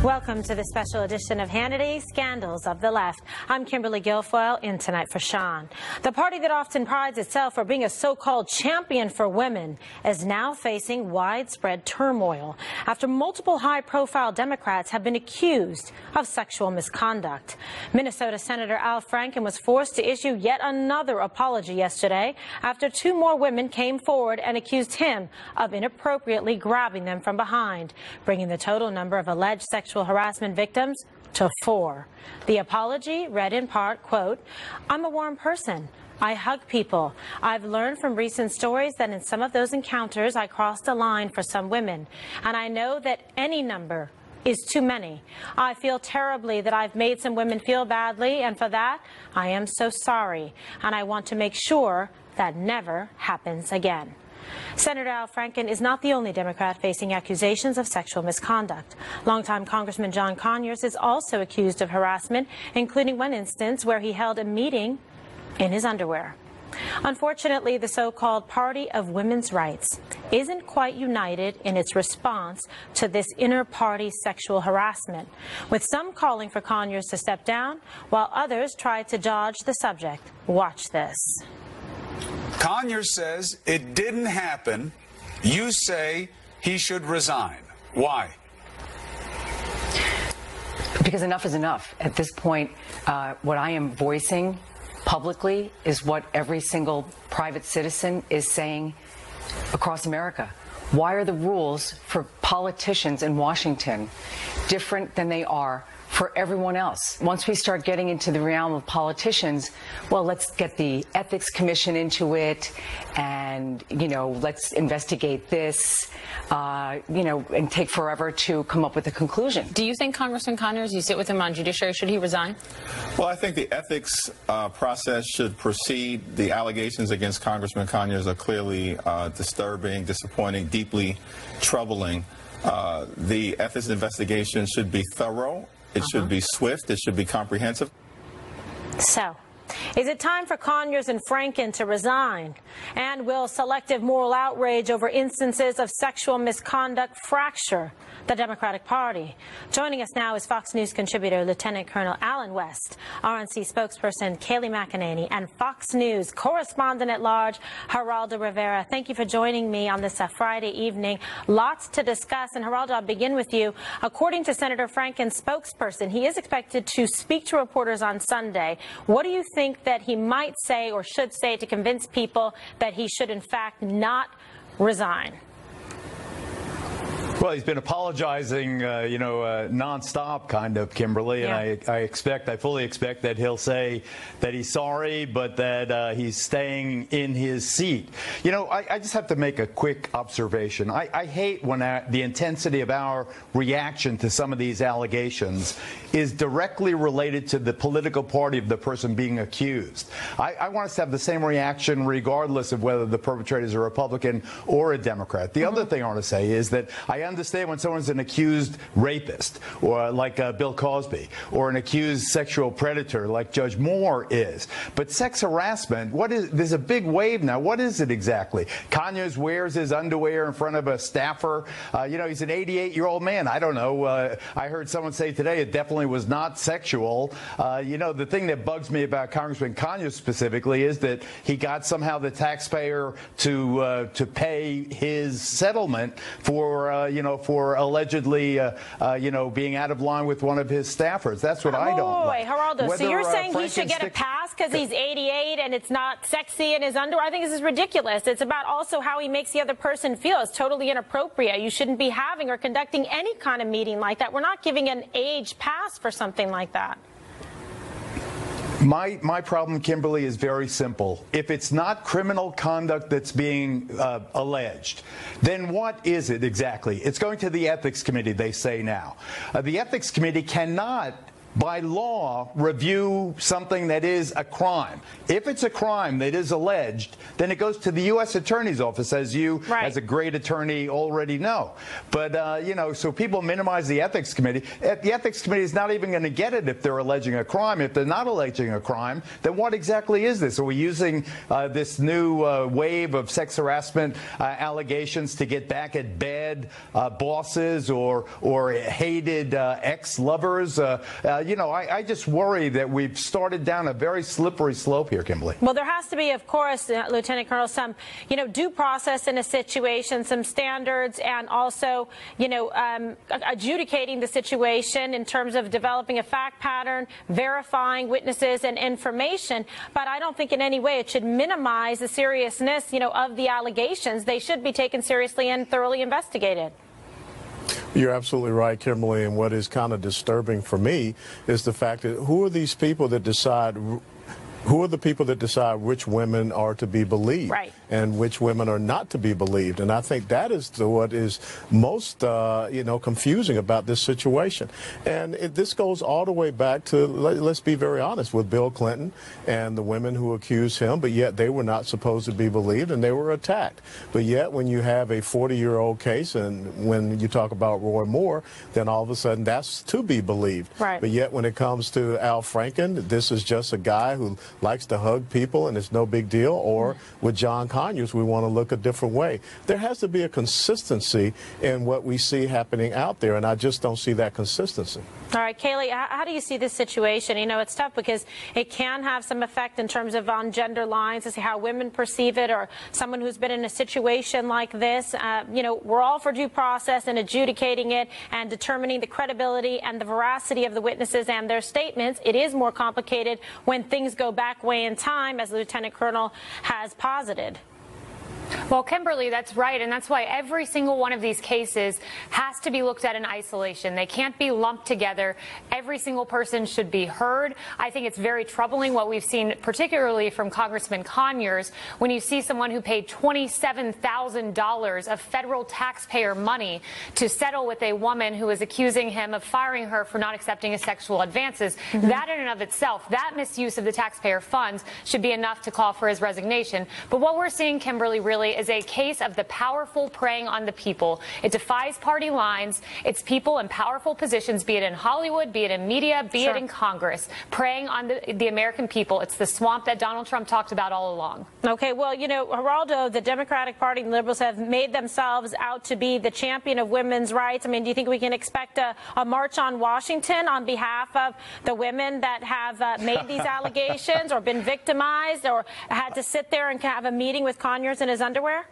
Welcome to the special edition of Hannity, Scandals of the Left. I'm Kimberly Guilfoyle, in tonight for Sean. The party that often prides itself for being a so-called champion for women is now facing widespread turmoil after multiple high-profile Democrats have been accused of sexual misconduct. Minnesota Senator Al Franken was forced to issue yet another apology yesterday after two more women came forward and accused him of inappropriately grabbing them from behind, bringing the total number of alleged sexual harassment victims to 4. The apology read in part, quote, "I'm a warm person. I hug people. I've learned from recent stories that in some of those encounters I crossed a line for some women, and I know that any number is too many. I feel terribly that I've made some women feel badly, and for that I am so sorry, and I want to make sure that never happens again." Senator Al Franken is not the only Democrat facing accusations of sexual misconduct. Longtime Congressman John Conyer is also accused of harassment, including one instance where he held a meeting in his underwear. Unfortunately, the so-called Party of Women's Rights isn't quite united in its response to this inter-party sexual harassment, with some calling for Conyers to step down, while others try to dodge the subject. Watch this. Conyer says it didn't happen. You say he should resign. Why? Because enough is enough. At this point, what I am voicing publicly is what every single private citizen is saying across America. Why are the rules for politicians in Washington different than they are for everyone else? Once we start getting into the realm of politicians, well, let's get the Ethics Commission into it and, let's investigate this, and take forever to come up with a conclusion. Do you think Congressman Conyers, you sit with him on judiciary, should he resign? Well, I think the ethics process should proceed. The allegations against Congressman Conyers are clearly disturbing, disappointing, deeply troubling. The ethics investigation should be thorough. It should be swift. It should be comprehensive. So, is it time for Conyers and Franken to resign? And will selective moral outrage over instances of sexual misconduct fracture the Democratic Party? Joining us now is Fox News contributor Lieutenant Colonel Alan West, RNC spokesperson Kayleigh McEnany, and Fox News correspondent-at-large Geraldo Rivera. Thank you for joining me on this Friday evening. Lots to discuss. And Geraldo, I'll begin with you. According to Senator Franken's spokesperson, he is expected to speak to reporters on Sunday. What do you think that he might say or should say to convince people that he should, in fact, not resign? Well, he's been apologizing, nonstop, kind of, Kimberly, and I fully expect that he'll say that he's sorry, but that he's staying in his seat. I just have to make a quick observation. I hate when the intensity of our reaction to some of these allegations is directly related to the political party of the person being accused. I want us to have the same reaction regardless of whether the perpetrator is a Republican or a Democrat. The other thing I want to say is that I understand when someone's an accused rapist, or like Bill Cosby, or an accused sexual predator like Judge Moore is. But sex harassment, there's a big wave now. What is it exactly? Conyers wears his underwear in front of a staffer. He's an 88-year-old man. I don't know. I heard someone say today it definitely was not sexual. The thing that bugs me about Congressman Conyers specifically is that he got somehow the taxpayer to pay his settlement for allegedly, being out of line with one of his staffers. That's what I don't like. Geraldo, so you're saying he should get a pass because he's 88 and it's not sexy in his underwear? I think this is ridiculous. It's about also how he makes the other person feel. It's totally inappropriate. You shouldn't be having or conducting any kind of meeting like that. We're not giving an age pass for something like that. My problem, Kimberly, is very simple. If it's not criminal conduct that's being alleged, then what is it exactly? It's going to the Ethics Committee, they say now. The Ethics Committee cannot by law, review something that is a crime. If it's a crime that is alleged, then it goes to the U.S. Attorney's Office, as you, as a great attorney, already know. But, you know, so people minimize the Ethics Committee. The Ethics Committee is not even going to get it if they're alleging a crime. If they're not alleging a crime, then what exactly is this? Are we using this new wave of sex harassment allegations to get back at bad bosses or hated ex-lovers? You know, I just worry that we've started down a very slippery slope here, Kimberly. Well, there has to be, of course, Lieutenant Colonel, some, you know, due process in a situation, some standards, and also, you know, adjudicating the situation in terms of developing a fact pattern, verifying witnesses and information. But I don't think in any way it should minimize the seriousness, you know, of the allegations. They should be taken seriously and thoroughly investigated. You're absolutely right, Kimberly, and what is kind of disturbing for me is the fact that who are these people that decide which women are to be believed and which women are not to be believed? And I think that is what is most, you know, confusing about this situation. And this goes all the way back to, let's be very honest, with Bill Clinton and the women who accused him, but yet they were not supposed to be believed and they were attacked. But yet when you have a 40-year-old case and when you talk about Roy Moore, then all of a sudden that's to be believed. But yet when it comes to Al Franken, this is just a guy who likes to hug people and it's no big deal. Or with John Conyers, we want to look a different way. There has to be a consistency in what we see happening out there, and I just don't see that consistency. All right, Kaylee, how do you see this situation? You know, it's tough because it can have some effect in terms of on gender lines to see how women perceive it, or someone who's been in a situation like this. You know, we're all for due process and adjudicating it and determining the credibility and the veracity of the witnesses and their statements. It is more complicated when things go back way in time, as the Lieutenant Colonel has posited. Well, Kimberly, that's right, and that's why every single one of these cases has to be looked at in isolation. They can't be lumped together. Every single person should be heard. I think it's very troubling what we've seen, particularly from Congressman Conyers, when you see someone who paid $27,000 of federal taxpayer money to settle with a woman who was accusing him of firing her for not accepting his sexual advances. That in and of itself, that misuse of the taxpayer funds should be enough to call for his resignation. But what we're seeing, Kimberly, really is a case of the powerful preying on the people. It defies party lines. It's people in powerful positions, be it in Hollywood, be it in media, be it in Congress, preying on the American people. It's the swamp that Donald Trump talked about all along. Okay, well, you know, Geraldo, the Democratic Party and liberals have made themselves out to be the champion of women's rights. I mean, do you think we can expect a march on Washington on behalf of the women that have made these allegations or been victimized or had to sit there and have a meeting with Conyers in his underwear?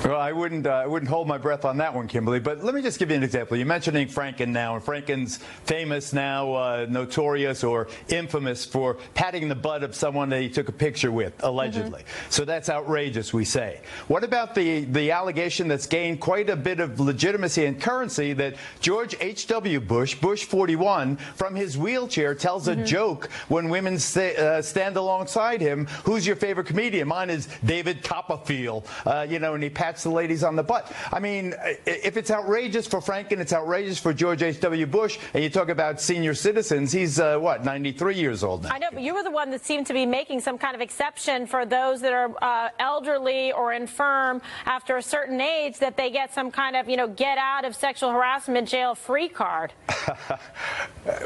Well, I wouldn't hold my breath on that one, Kimberly. But let me just give you an example. You're mentioning Franken now, and Franken's famous now, notorious or infamous for patting the butt of someone that he took a picture with, allegedly. So that's outrageous, we say. What about the allegation that's gained quite a bit of legitimacy and currency that George H.W. Bush, Bush 41, from his wheelchair tells a joke when women stand alongside him? Who's your favorite comedian? Mine is David Copperfield, you know, and he pats the ladies on the butt. I mean, if it's outrageous for Franken, it's outrageous for George H.W. Bush, and you talk about senior citizens, he's, what, 93 years old now. I know, but you were the one that seemed to be making some kind of exception for those that are elderly or infirm after a certain age, that they get some kind of, you know, get out of sexual harassment jail free card.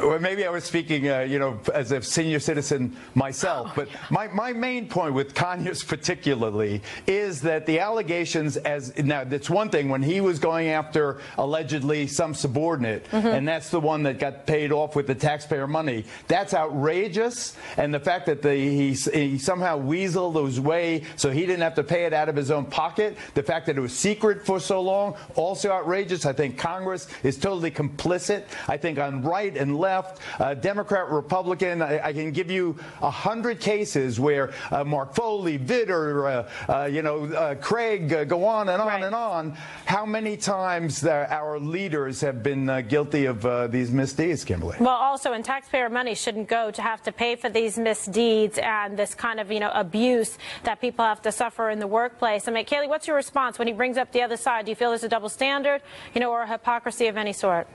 Well, maybe I was speaking, you know, as a senior citizen myself, but my main point with Conyers particularly is that the allegations, now that's one thing when he was going after allegedly some subordinate, and that's the one that got paid off with the taxpayer money. That's outrageous, and the fact that he somehow weaseled his way so he didn't have to pay it out of his own pocket, the fact that it was secret for so long, also outrageous. I think Congress is totally complicit. I think on right and left, Democrat, Republican, I can give you 100 cases where Mark Foley, Vitter, you know, Craig, go on and on and on. How many times our leaders have been guilty of these misdeeds, Kimberly? Well, also, and taxpayer money shouldn't go to have to pay for these misdeeds and this kind of, you know, abuse that people have to suffer in the workplace. I mean, Kaylee, what's your response when he brings up the other side? Do you feel there's a double standard, you know, or a hypocrisy of any sort?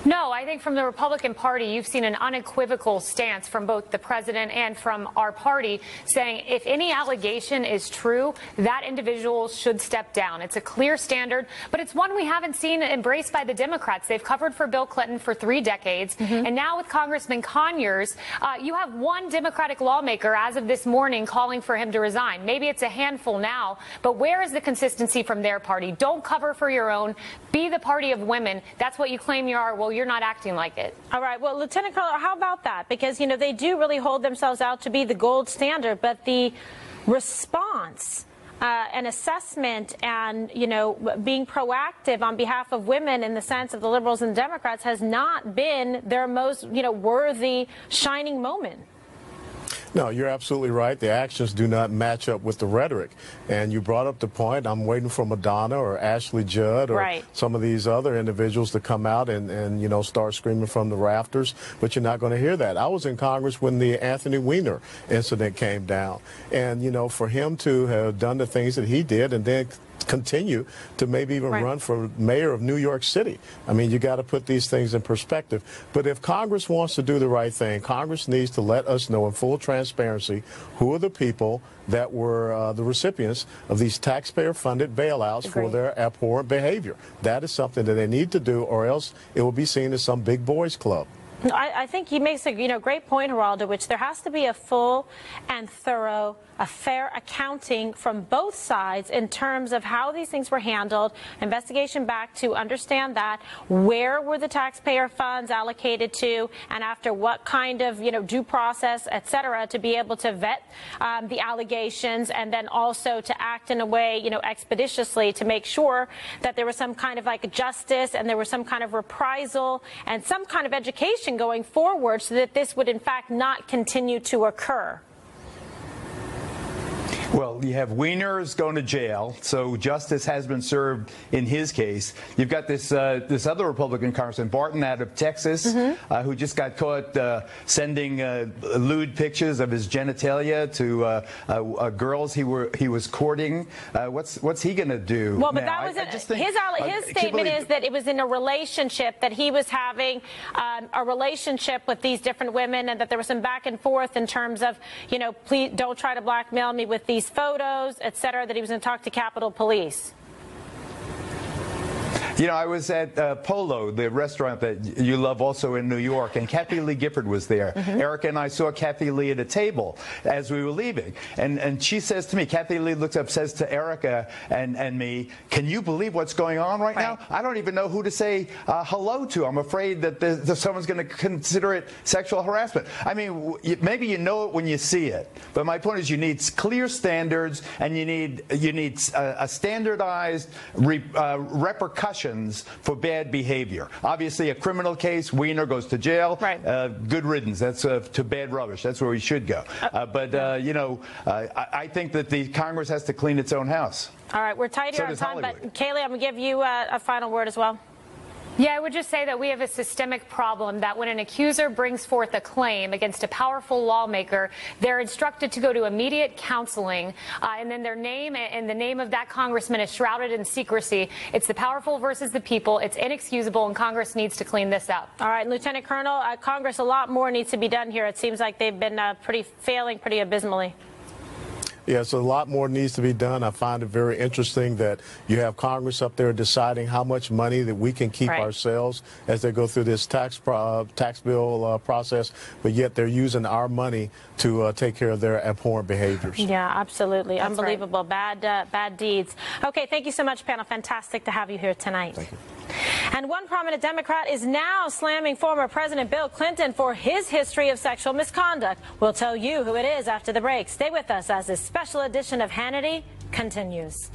No, I think from the Republican Party, you've seen an unequivocal stance from both the president and from our party saying if any allegation is true, that individual should step down. It's a clear standard, but it's one we haven't seen embraced by the Democrats. They've covered for Bill Clinton for 3 decades. And now with Congressman Conyers, you have one Democratic lawmaker as of this morning calling for him to resign. Maybe it's a handful now, but where is the consistency from their party? Don't cover for your own. Be the party of women. That's what you claim you are. Well, you're not acting like it. All right. Well, Lieutenant Colonel, how about that? Because, you know, they do really hold themselves out to be the gold standard, but the response and assessment and, you know, being proactive on behalf of women in the sense of the liberals and Democrats has not been their most, you know, worthy shining moment. No, you're absolutely right. The actions do not match up with the rhetoric. And you brought up the point. I'm waiting for Madonna or Ashley Judd or some of these other individuals to come out and, you know, start screaming from the rafters. But you're not going to hear that. I was in Congress when the Anthony Weiner incident came down. And, you know, for him to have done the things that he did and then continue to maybe even run for mayor of New York City. I mean, you got to put these things in perspective. But if Congress wants to do the right thing, Congress needs to let us know in full transparency who are the people that were the recipients of these taxpayer-funded bailouts for their abhorrent behavior. That is something that they need to do, or else it will be seen as some big boys club. I think he makes a great point, Geraldo, which there has to be a full and thorough, a fair accounting from both sides in terms of how these things were handled, investigation back to understand that, where were the taxpayer funds allocated to, and after what kind of, due process, et cetera, to be able to vet the allegations and then also to act in a way, expeditiously to make sure that there was some kind of justice and there was some kind of reprisal and some kind of education going forward so that this would in fact not continue to occur. Well, you have Weiner's going to jail, so justice has been served in his case. You've got this other Republican Congressman, Barton, out of Texas, who just got caught sending lewd pictures of his genitalia to girls he was courting. What's he going to do? Well, but now? that was his statement is that it was in a relationship that he was having a relationship with these different women, and that there was some back and forth in terms of, please don't try to blackmail me with these photos, et cetera, that he was going to talk to Capitol Police. I was at Polo, the restaurant that you love also in New York, and Kathy Lee Gifford was there. Erica and I saw Kathy Lee at a table as we were leaving. And she says to me, Kathy Lee looks up, says to Erica and me, can you believe what's going on right now? I don't even know who to say hello to. I'm afraid that someone's going to consider it sexual harassment. I mean, maybe you know it when you see it. But my point is you need clear standards, and you need a standardized repercussion for bad behavior. Obviously, a criminal case, Weiner goes to jail. Good riddance. That's to bad rubbish. That's where we should go. I think that the Congress has to clean its own house. All right, we're tight here on time, but Kayleigh, I'm going to give you a final word as well. Yeah, I would just say that we have a systemic problem that when an accuser brings forth a claim against a powerful lawmaker, they're instructed to go to immediate counseling, and then their name and the name of that congressman is shrouded in secrecy. It's the powerful versus the people. It's inexcusable, and Congress needs to clean this up. All right, Lieutenant Colonel, Congress, a lot more needs to be done here. It seems like they've been failing pretty abysmally. Yes, a lot more needs to be done. I find it very interesting that you have Congress up there deciding how much money that we can keep ourselves as they go through this tax bill process, but yet they're using our money to take care of their abhorrent behaviors. Yeah, absolutely. That's unbelievable. Bad deeds. Okay, thank you so much, panel. Fantastic to have you here tonight. Thank you. And one prominent Democrat is now slamming former President Bill Clinton for his history of sexual misconduct. We'll tell you who it is after the break. Stay with us as this special edition of Hannity continues.